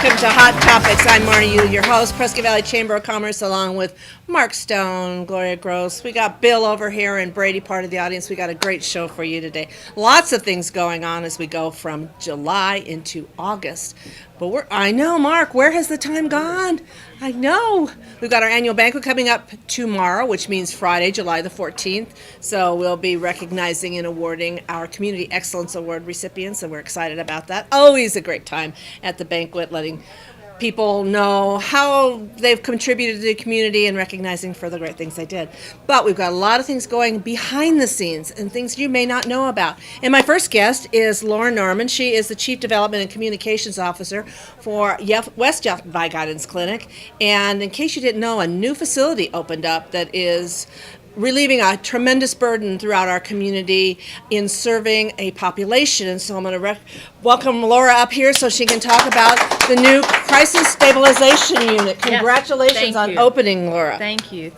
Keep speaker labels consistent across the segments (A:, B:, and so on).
A: welcome to Hot Topics. I'm Marnie Yu, your host, Prescott Valley Chamber of Commerce, along with Mark Stone, Gloria Gross. We got Bill over here and Brady, part of the audience. We got a great show for you today. Lots of things going on as we go from July into August. But I know, Mark, where has the time gone? I know. We've got our annual banquet coming up tomorrow, which means Friday, July the 14th. So we'll be recognizing and awarding our Community Excellence Award recipients, and we're excited about that. Always a great time at the banquet, letting people know how they've contributed to the community and recognizing for the great things they did. But we've got a lot of things going behind the scenes and things you may not know about. And my first guest is Laura Norman. She is the Chief Development and Communications Officer for West Yavapai Guidance Clinic. And in case you didn't know, a new facility opened up that is relieving a tremendous burden throughout our community in serving a population. And so I'm going to welcome Laura up here so she can talk about the new Crisis Stabilization Unit. Congratulations on opening, Laura.
B: Thank you.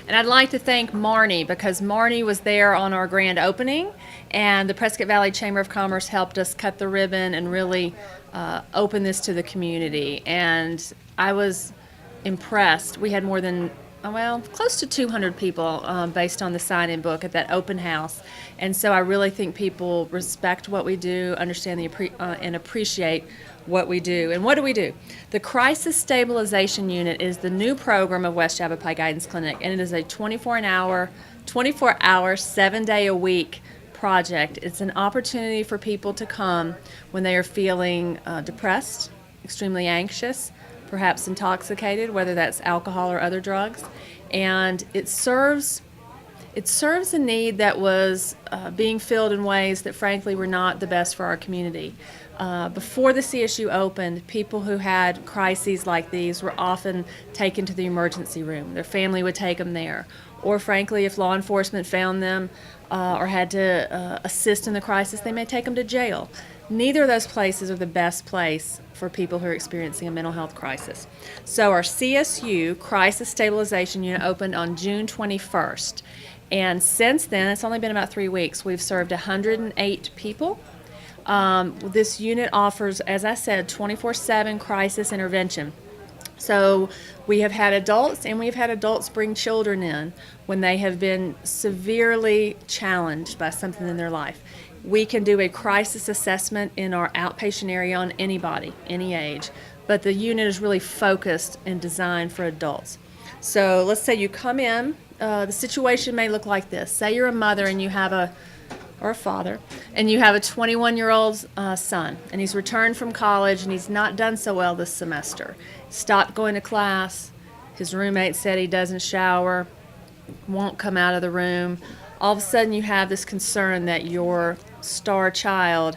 B: And I'd like to thank Marnie, because Marnie was there on our grand opening, and the Prescott Valley Chamber of Commerce helped us cut the ribbon and really open this to the community. And I was impressed. We had more than close to 200 people based on the sign-in book at that open house. And so I really think people respect what we do, understand and appreciate what we do. And what do? The Crisis Stabilization Unit is the new program of West Yavapai Guidance Clinic, and it is a 24-hour, 7-day-a-week project. It's an opportunity for people to come when they are feeling depressed, extremely anxious, perhaps intoxicated, whether that's alcohol or other drugs, and it serves a need that was being filled in ways that frankly were not the best for our community. Before the CSU opened, people who had crises like these were often taken to the emergency room. Their family would take them there, or frankly, if law enforcement found them or had to assist in the crisis, they may take them to jail. Neither of those places are the best place for people who are experiencing a mental health crisis. So our CSU, Crisis Stabilization Unit, opened on June 21st. And since then, it's only been about 3 weeks, we've served 108 people. This unit offers, as I said, 24/7 crisis intervention. So we have had adults, and we've had adults bring children in when they have been severely challenged by something in their life. We can do a crisis assessment in our outpatient area on anybody, any age, but the unit is really focused and designed for adults. So let's say you come in, the situation may look like this. Say you're a mother and you have or a father, and you have a 21-year-old son, and he's returned from college and he's not done so well this semester. Stopped going to class, his roommate said he doesn't shower, won't come out of the room. All of a sudden you have this concern that your star child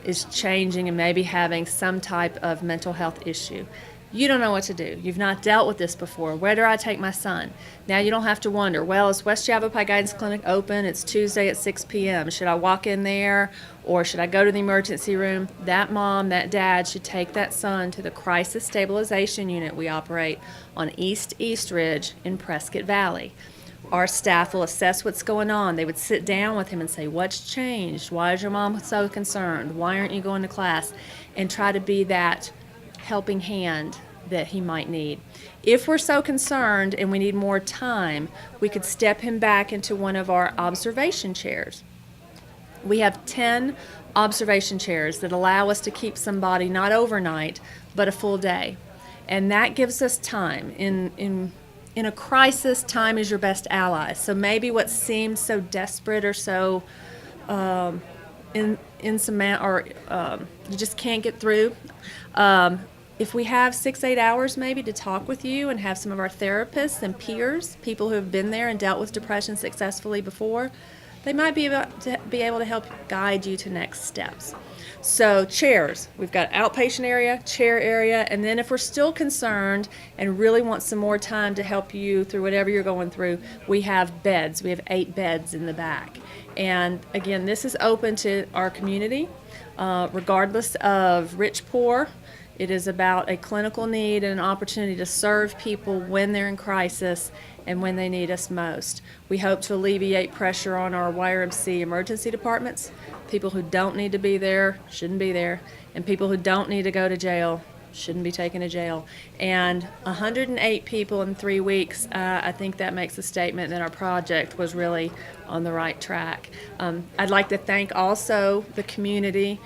B: is changing and maybe having some type of mental health issue. You don't know what to do. You've not dealt with this before. Where do I take my son? Now you don't have to wonder, well, is West Yavapai Guidance Clinic open? It's Tuesday at 6 p.m. Should I walk in there, or should I go to the emergency room? That mom, that dad should take that son to the Crisis Stabilization Unit we operate on East Ridge in Prescott Valley. Our staff will assess what's going on. They would sit down with him and say, what's changed? Why is your mom so concerned? Why aren't you going to class? And try to be that helping hand that he might need. If we're so concerned and we need more time, we could step him back into one of our observation chairs. We have 10 observation chairs that allow us to keep somebody not overnight, but a full day. And that gives us time. In a crisis, time is your best ally. So maybe what seems so desperate or so you just can't get through. If we have 6-8 hours maybe to talk with you and have some of our therapists and peers, people who have been there and dealt with depression successfully before, they might be able to help guide you to next steps. So chairs, we've got outpatient area, chair area, and then if we're still concerned and really want some more time to help you through whatever you're going through, we have beds. We have 8 beds in the back. And again, this is open to our community, regardless of rich, poor. It is about a clinical need and an opportunity to serve people when they're in crisis and when they need us most. We hope to alleviate pressure on our YRMC emergency departments. People who don't need to be there shouldn't be there, and people who don't need to go to jail shouldn't be taken to jail. And 108 people in 3 weeks, I think that makes a statement that our project was really on the right track. I'd like to thank also the community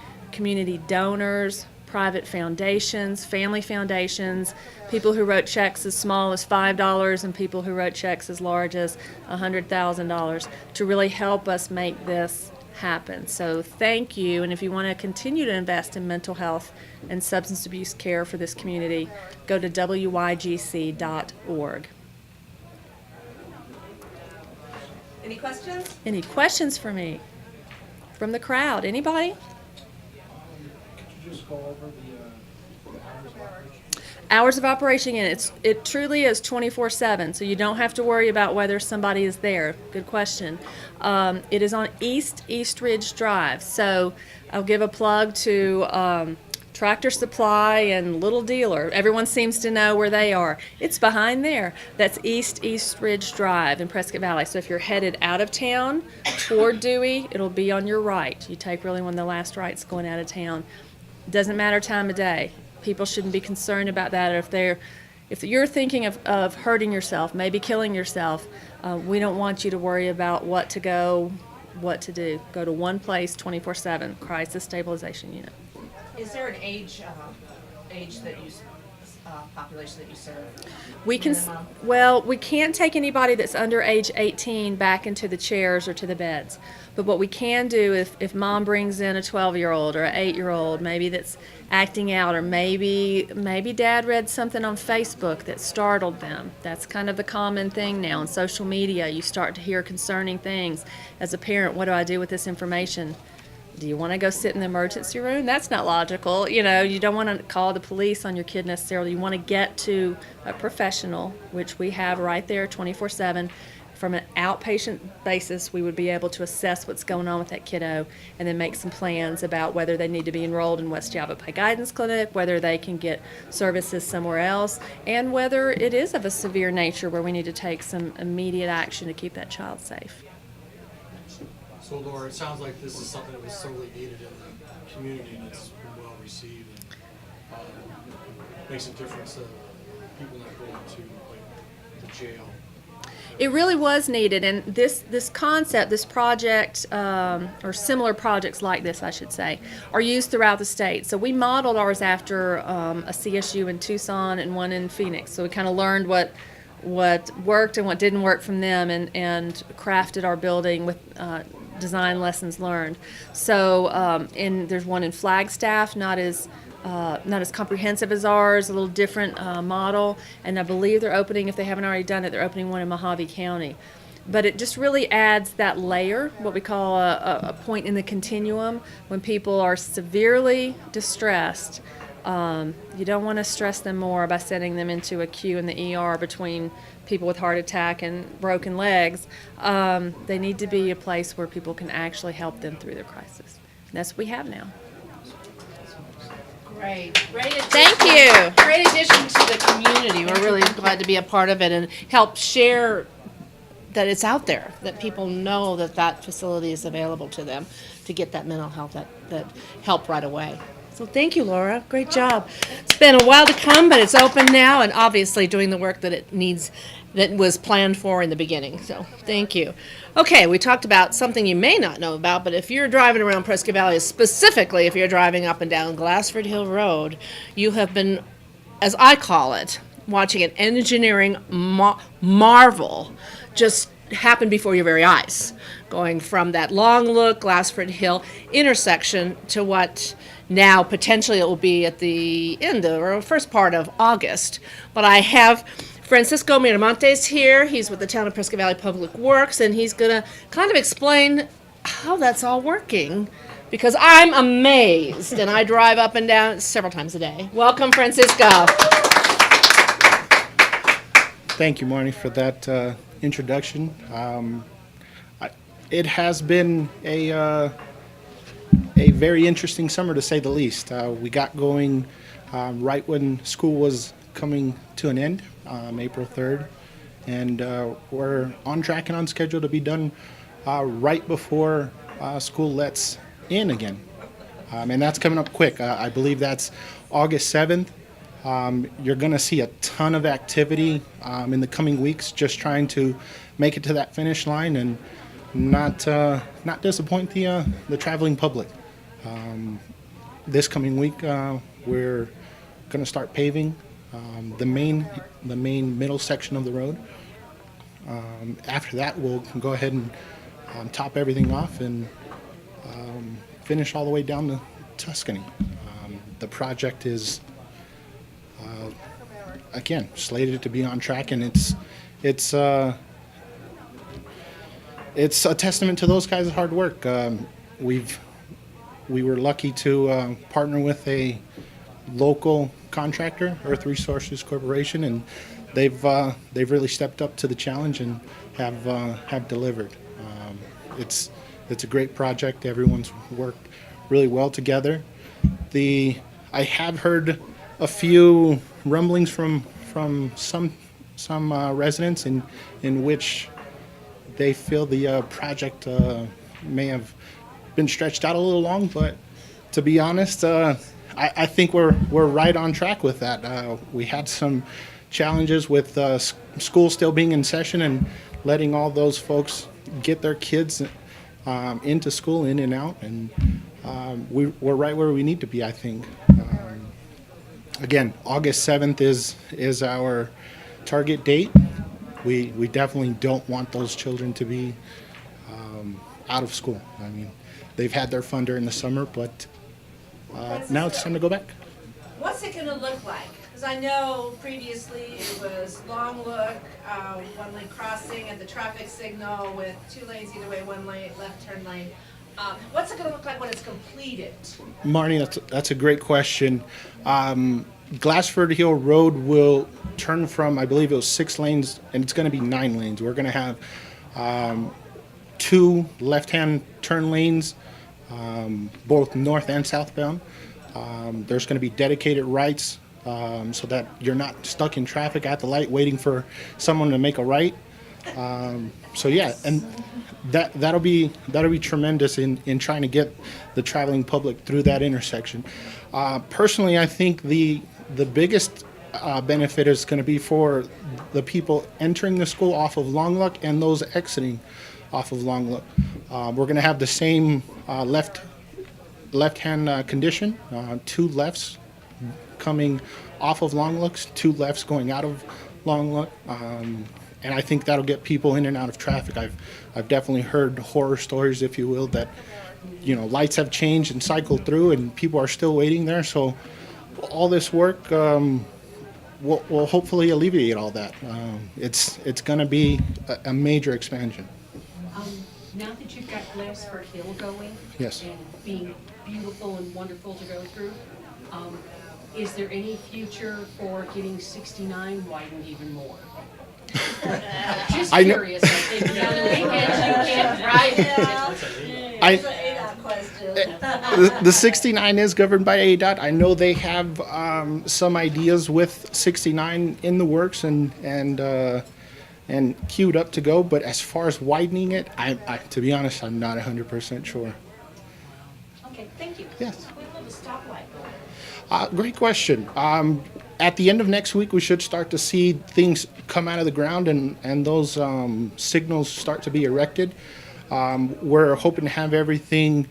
B: donors, private foundations, family foundations, people who wrote checks as small as $5 and people who wrote checks as large as $100,000 to really help us make this happen. So thank you, and if you want to continue to invest in mental health and substance abuse care for this community, go to wygc.org.
A: Any questions?
B: Any questions for me from the crowd? Anybody?
C: Could you just go over the hours of operation?
B: Hours of operation, and it truly is 24/7, so you don't have to worry about whether somebody is there. Good question. It is on East Ridge Drive, so I'll give a plug to Tractor Supply and Little Dealer. Everyone seems to know where they are. It's behind there. That's East Ridge Drive in Prescott Valley. So if you're headed out of town toward Dewey, it'll be on your right. You take really one of the last rights going out of town. Doesn't matter time of day. People shouldn't be concerned about that. If you're thinking of hurting yourself, maybe killing yourself, we don't want you to worry about what to do. Go to one place 24/7, Crisis Stabilization Unit.
A: Is there an age that you population that you serve?
B: We can, well, we can't take anybody that's under age 18 back into the chairs or to the beds. But what we can do, if mom brings in a 12-year-old or an 8-year-old, maybe that's acting out, or maybe dad read something on Facebook that startled them. That's kind of the common thing now on social media. You start to hear concerning things. As a parent, what do I do with this information? Do you want to go sit in the emergency room? That's not logical. You don't want to call the police on your kid necessarily. You want to get to a professional, which we have right there 24/7. From an outpatient basis, we would be able to assess what's going on with that kiddo and then make some plans about whether they need to be enrolled in West Yavapai Guidance Clinic, whether they can get services somewhere else, and whether it is of a severe nature where we need to take some immediate action to keep that child safe.
C: So Laura, it sounds like this is something that was sorely needed in the community and it's been well received and makes a difference to people not going to the jail.
B: It really was needed, and this concept, this project, or similar projects like this, I should say, are used throughout the state. So we modeled ours after a CSU in Tucson and one in Phoenix. So we kind of learned what worked and what didn't work from them, and crafted our building with design lessons learned. So there's one in Flagstaff, not as comprehensive as ours, a little different model, and I believe they're opening, if they haven't already done it, they're opening one in Mojave County. But it just really adds that layer, what we call a point in the continuum, when people are severely distressed. You don't want to stress them more by sending them into a queue in the ER between people with heart attack and broken legs. They need to be a place where people can actually help them through their crisis. And that's what we have now.
A: Great addition.
B: Thank you.
A: Great addition to the community. We're really glad to be a part of it and help share that it's out there, that people know that facility is available to them to get that mental health, that help right away. So thank you, Laura. Great job. It's been a while to come, but it's open now and obviously doing the work that it needs, that was planned for in the beginning. So thank you. Okay, we talked about something you may not know about, but if you're driving around Prescott Valley, specifically if you're driving up and down Glassford Hill Road, you have been, as I call it, watching an engineering marvel just happen before your very eyes, going from that long look Glassford Hill intersection to what now potentially it will be at the end of, or first part of August. But I have Francisco Miramontes here. He's with the Town of Prescott Valley Public Works, and he's going to kind of explain how that's all working, because I'm amazed, and I drive up and down several times a day. Welcome, Francisco.
D: Thank you, Marnie, for that introduction. It has been a very interesting summer, to say the least. We got going right when school was coming to an end, April 3rd, and we're on track and on schedule to be done right before school lets in again. And that's coming up quick. I believe that's August 7th, You're going to see a ton of activity in the coming weeks, just trying to make it to that finish line and not disappoint the traveling public. This coming week, we're going to start paving the main middle section of the road. After that, we'll go ahead and top everything off and finish all the way down to Tuscany. The project is again slated to be on track, and it's a testament to those guys' hard work. We were lucky to partner with a local contractor, Earth Resources Corporation, and they've really stepped up to the challenge and have delivered. It's a great project. Everyone's worked really well together. I have heard a few rumblings from some residents in which they feel the project may have been stretched out a little long, but to be honest, I think we're right on track with that. We had some challenges with school still being in session and letting all those folks get their kids into school, in and out, and we're right where we need to be, I think. Again, August 7th is our target date. We definitely don't want those children to be out of school. I mean, they've had their fun during the summer, but now it's time to go back.
A: What's it gonna look like? Because I know previously it was Long Look, one lane crossing at the traffic signal with 2 lanes either way, 1 lane, left turn lane. What's it gonna look like when it's completed?
D: Marnie, that's a great question. Glassford Hill Road will turn from, I believe it was 6 lanes, and it's going to be 9 lanes. We're going to have 2 left-hand turn lanes, both north and southbound. There's going to be dedicated rights so that you're not stuck in traffic at the light waiting for someone to make a right. So yeah, and that'll be tremendous in trying to get the traveling public through that intersection. Personally, I think the biggest benefit is going to be for the people entering the school off of Long Look and those exiting off of Long Look. We're going to have the same left-hand condition, 2 lefts coming off of Long Looks, 2 lefts going out of Long Look. And I think that'll get people in and out of traffic. I've definitely heard horror stories, if you will, that lights have changed and cycled through, and people are still waiting there. So all this work will hopefully alleviate all that. It's going to be a major expansion.
E: Now that you've got Glassford Hill going,
D: Yes.
E: and being beautiful and wonderful to go through, is there any future for getting 69 widened even more? Just
D: I know-
E: curious. I think on the weekends you can't drive it.
D: I-
A: It's an ADOT question.
D: The 69 is governed by ADOT. I know they have some ideas with 69 in the works and queued up to go. But as far as widening it, to be honest, I'm not 100% sure.
E: Okay, thank you.
D: Yes.
E: We love the stoplight.
D: Great question. At the end of next week, we should start to see things come out of the ground and those signals start to be erected. We're hoping to have everything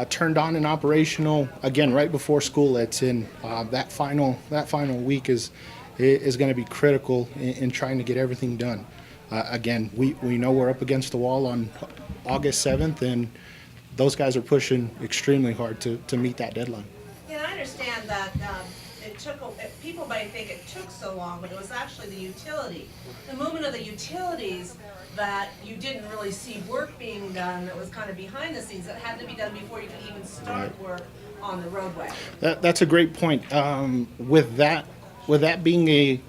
D: turned on and operational again right before school lets in. That final week is going to be critical in trying to get everything done. Again, we know we're up against the wall on August 7th, and those guys are pushing extremely hard to meet that deadline.
A: Yeah, I understand that people might think it took so long, but it was actually the movement of the utilities that you didn't really see work being done that was kind of behind the scenes that had to be done before you could even start work on the roadway.
D: That's a great point. With that being a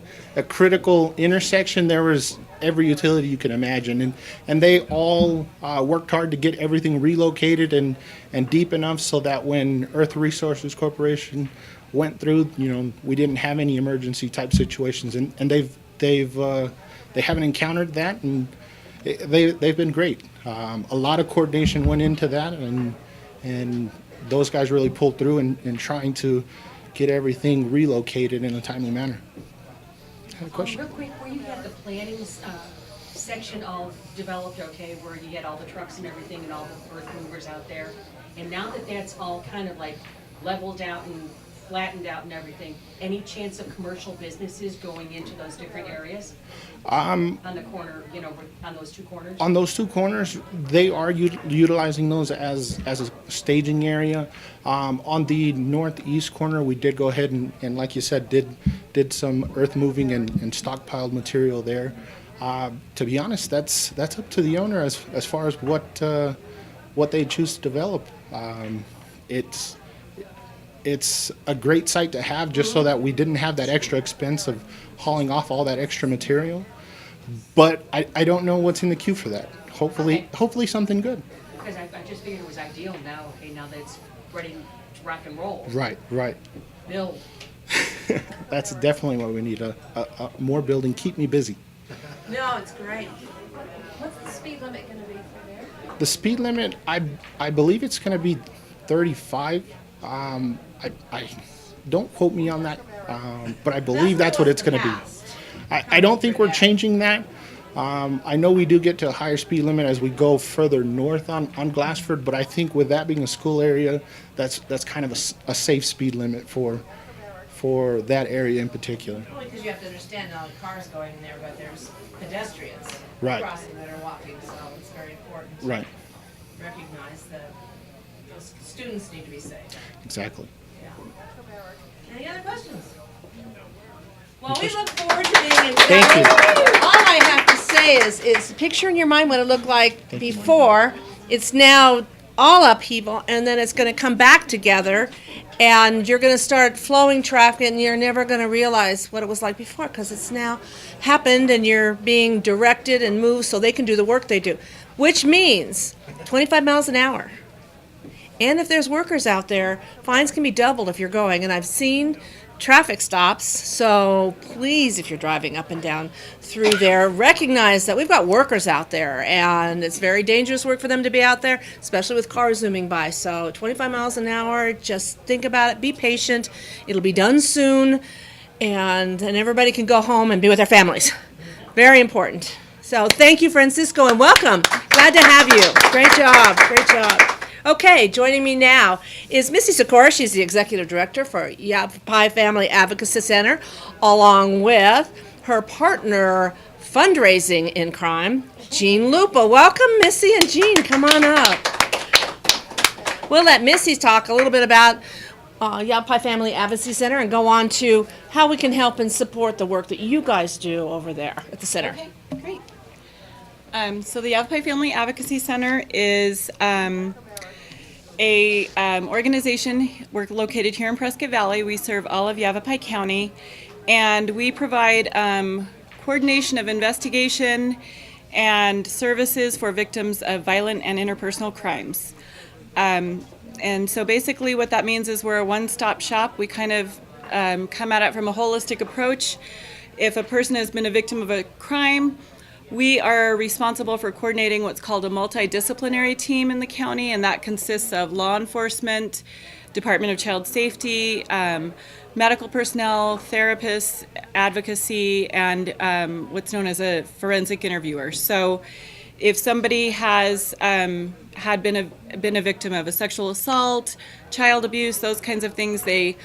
D: critical intersection, there was every utility you can imagine, and they all worked hard to get everything relocated and deep enough so that when Earth Resources Corporation went through, we didn't have any emergency type situations, and they haven't encountered that, and they've been great. A lot of coordination went into that, and those guys really pulled through in trying to get everything relocated in a timely manner. Have a question?
E: Real quick, where you had the planning section all developed, okay, where you had all the trucks and everything and all the earth movers out there, and now that that's all kind of like leveled out and flattened out and everything, any chance of commercial businesses going into those different areas? On the corner, you know, on those two corners?
D: On those two corners, they are utilizing those as a staging area. On the northeast corner, we did go ahead and like you said, did some earth moving and stockpiled material there. To be honest, that's up to the owner as far as what they choose to develop. It's a great site to have, just so that we didn't have that extra expense of hauling off all that extra material. But I don't know what's in the queue for that. Hopefully something good.
E: Because I just figured it was ideal now, okay, now that it's ready to rock and roll.
D: Right.
E: Build.
D: That's definitely what we need. A more building. Keep me busy.
A: No, it's great.
F: What's the speed limit gonna be for there?
D: The speed limit, I believe it's going to be 35. I don't quote me on that, but I believe that's what it's going to be. I don't think we're changing that. I know we do get to a higher speed limit as we go further north on Glassford, but I think with that being a school area, that's kind of a safe speed limit for that area in particular.
A: Only because you have to understand now the cars going in there, but there's pedestrians
D: Right.
A: crossing that are walking, so it's very important to
D: Right,
A: recognize that those students need to be safe.
D: exactly.
A: Yeah. Any other questions? Well, we look forward to being in town.
D: Thank you.
A: All I have to say is picture in your mind what it looked like before. It's now all upheaval, and then it's going to come back together, and you're going to start flowing traffic, and you're never going to realize what it was like before, because it's now happened, and you're being directed and moved so they can do the work they do, which means 25 miles an hour. And if there's workers out there, fines can be doubled if you're going. And I've seen traffic stops, so please, if you're driving up and down through there, recognize that we've got workers out there, and it's very dangerous work for them to be out there, especially with cars zooming by. So 25 miles an hour, just think about it, be patient, it'll be done soon, and everybody can go home and be with their families. Very important. So thank you, Francisco, and welcome. Glad to have you. Great job, great job. Okay, joining me now is Missy Sikora. She's the Executive Director for Yavapai Family Advocacy Center, along with her partner, Fundraising in Crime, Jean Lupa. Welcome, Missy and Jean. Come on up. We'll let Missy talk a little bit about Yavapai Family Advocacy Center and go on to how we can help and support the work that you guys do over there at the center.
G: Okay, great. So the Yavapai Family Advocacy Center is a organization. We're located here in Prescott Valley. We serve all of Yavapai County, and we provide coordination of investigation and services for victims of violent and interpersonal crimes. And so basically what that means is we're a one-stop shop. We kind of come at it from a holistic approach. If a person has been a victim of a crime, we are responsible for coordinating what's called a multidisciplinary team in the county, and that consists of law enforcement, Department of Child Safety, medical personnel, therapists, advocacy, and what's known as a forensic interviewer. So if somebody has had been a victim of a sexual assault, child abuse, those kinds of things, the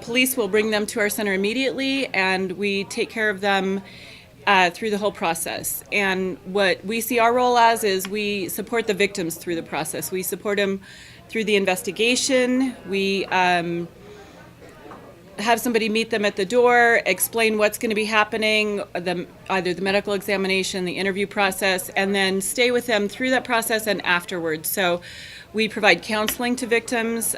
G: police will bring them to our center immediately, and we take care of them through the whole process. And what we see our role as is we support the victims through the process. We support them through the investigation. We have somebody meet them at the door, explain what's going to be happening, either the medical examination, the interview process, and then stay with them through that process and afterwards. So we provide counseling to victims.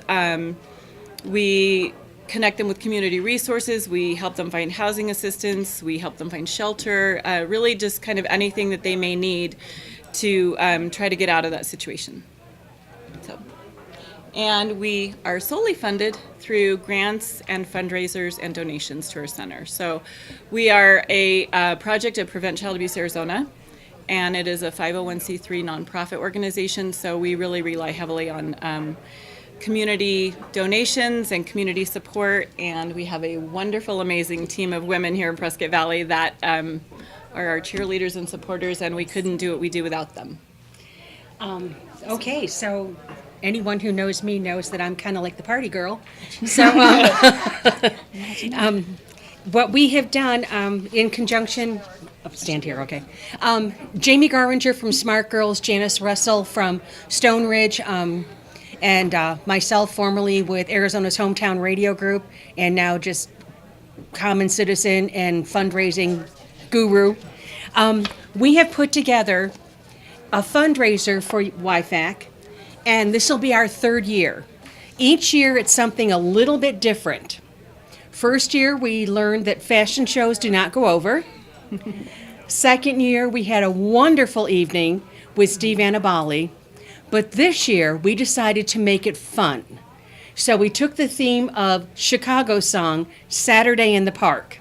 G: We connect them with community resources. We help them find housing assistance. We help them find shelter, really just kind of anything that they may need to try to get out of that situation. So, and we are solely funded through grants and fundraisers and donations to our center. So we are a project of Prevent Child Abuse Arizona, and it is a 501c3 nonprofit organization, so we really rely heavily on community donations and community support, and we have a wonderful, amazing team of women here in Prescott Valley that are our cheerleaders and supporters, and we couldn't do what we do without them.
E: Okay, so anyone who knows me knows that I'm kind of like the party girl. So what we have done in conjunction, stand here, okay. Jamie Garwinger from Smart Girls, Janice Russell from Stone Ridge, and myself formerly with Arizona's Hometown Radio Group, and now just common citizen and fundraising guru. We have put together a fundraiser for YFAC, and this will be our third year. Each year it's something a little bit different. First year we learned that fashion shows do not go over. Second year we had a wonderful evening with Steve Annabali, but this year we decided to make it fun. So we took the theme of Chicago song, Saturday in the Park.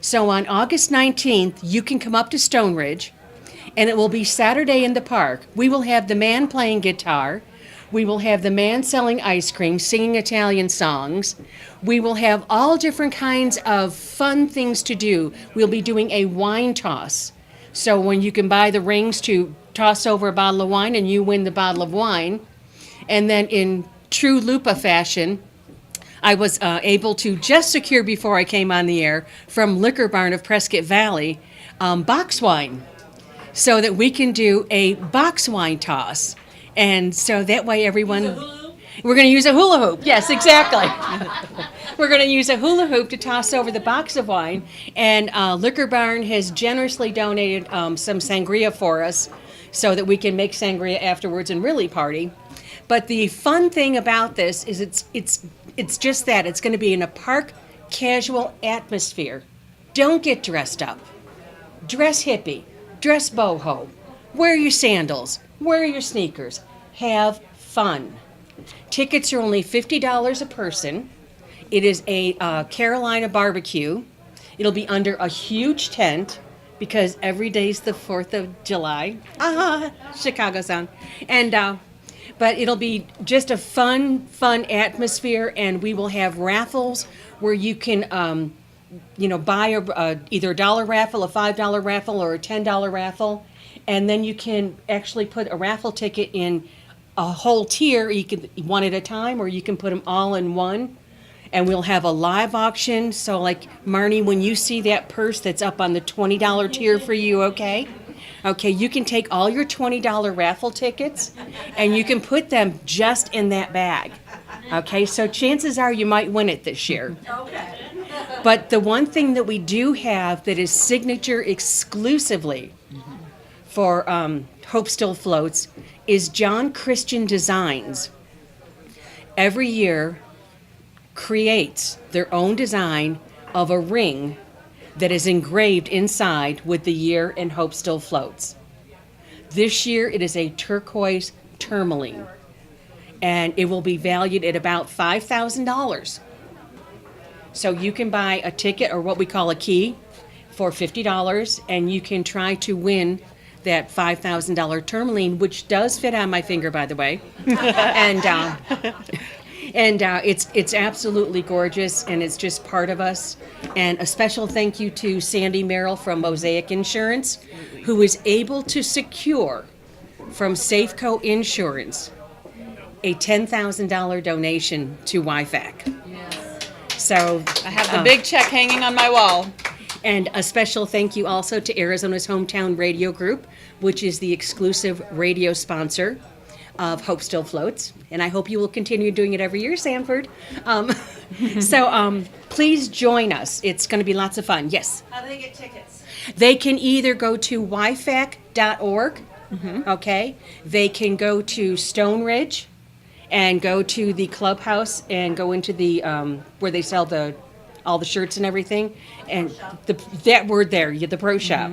E: So on August 19th, you can come up to Stone Ridge, and it will be Saturday in the Park. We will have the man playing guitar. We will have the man selling ice cream, singing Italian songs. We will have all different kinds of fun things to do. We'll be doing a wine toss. So when you can buy the rings to toss over a bottle of wine and you win the bottle of wine. And then in true Lupa fashion, I was able to just secure before I came on the air from Liquor Barn of Prescott Valley box wine, so that we can do a box wine toss. And so that way everyone, we're going to use a hula hoop. Yes, exactly. We're going to use a hula hoop to toss over the box of wine. And Liquor Barn has generously donated some sangria for us so that we can make sangria afterwards and really party. But the fun thing about this is it's just that. It's going to be in a park casual atmosphere. Don't get dressed up. Dress hippie. Dress boho. Wear your sandals. Wear your sneakers. Have fun. Tickets are only $50 a person. It is a Carolina barbecue. It'll be under a huge tent because every day's the 4th of July. Chicago song. And but it'll be just a fun atmosphere, and we will have raffles where you can buy either a $1 raffle, a $5 raffle, or a $10 raffle, and then you can actually put a raffle ticket in a whole tier. You can one at a time, or you can put them all in one. And we'll have a live auction. So, like Marnie, when you see that purse that's up on the $20 tier for you, okay, you can take all your $20 raffle tickets, and you can put them just in that bag. Okay, so chances are you might win it this year. Okay. But the one thing that we do have that is signature exclusively for Hope Still Floats is John Christian Designs. Every year creates their own design of a ring that is engraved inside with the year and Hope Still Floats. This year it is a turquoise tourmaline, and it will be valued at about $5,000. So you can buy a ticket, or what we call a key, for $50, and you can try to win that $5,000 tourmaline, which does fit on my finger, by the way. And it's absolutely gorgeous, and it's just part of us. And a special thank you to Sandy Merrill from Mosaic Insurance, who was able to secure from Safeco Insurance a $10,000 donation to YFAC. So
G: I have the big check hanging on my wall.
E: And a special thank you also to Arizona's Hometown Radio Group, which is the exclusive radio sponsor of Hope Still Floats. And I hope you will continue doing it every year, Sanford. So please join us. It's going to be lots of fun. Yes?
A: How do they get tickets?
E: They can either go to yfac.org, okay? They can go to Stone Ridge and go to the clubhouse and go into the where they sell all the shirts and everything, and that word there, the pro shop,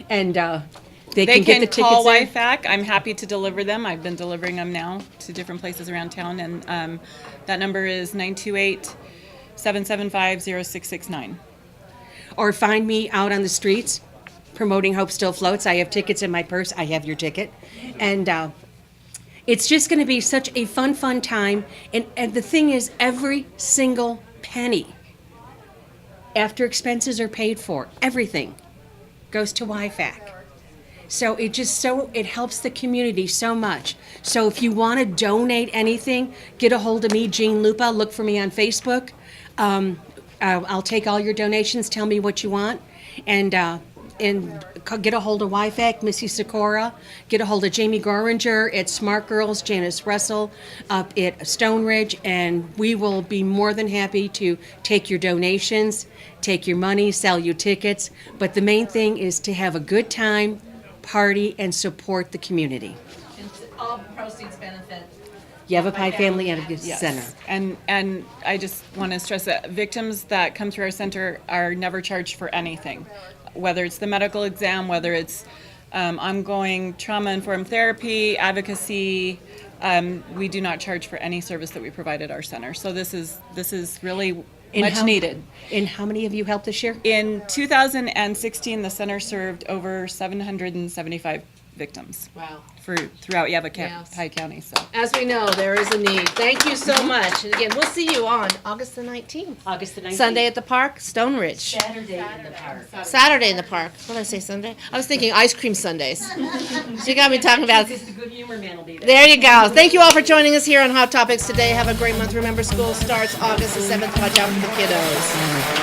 E: and they can get the tickets
G: call
E: there.
G: YFAC. I'm happy to deliver them. I've been delivering them now to different places around town, and that number is 928-775-0669.
E: Or find me out on the streets promoting Hope Still Floats. I have tickets in my purse. I have your ticket, and It's just going to be such a fun time. And the thing is, every single penny, after expenses are paid for, everything goes to YFAC. So it helps the community so much. So if you want to donate anything, get a hold of me, Jean Lupa. Look for me on Facebook. I'll take all your donations. Tell me what you want, and get a hold of YFAC, Missy Sikora. Get a hold of Jamie Goringer at Smart Girls, Janice Russell up at Stone Ridge, and we will be more than happy to take your donations, take your money, sell you tickets. But the main thing is to have a good time, party, and support the community.
A: And all proceeds benefit.
E: Yavapai Family Advocacy Center.
G: And I just want to stress that victims that come through our center are never charged for anything, whether it's the medical exam, whether it's ongoing trauma-informed therapy, advocacy. We do not charge for any service that we provide at our center. So this is really much needed.
E: And how many of you helped this year?
G: In 2016, the center served over 775 victims.
A: Wow.
G: Throughout Yavapai
A: Yes.
G: County. So.
A: As we know, there is a need. Thank you so much. And again, we'll see you on August the 19th.
E: August the 19th.
A: Sunday at the park, Stone Ridge.
E: Saturday in the park.
A: Saturday in the park. What did I say, Sunday? I was thinking ice cream Sundays. So you got me talking about.
E: Just the good humor man will be there.
A: There you go. Thank you all for joining us here on Hot Topics today. Have a great month. Remember, school starts August the 7th. Watch out for the kiddos.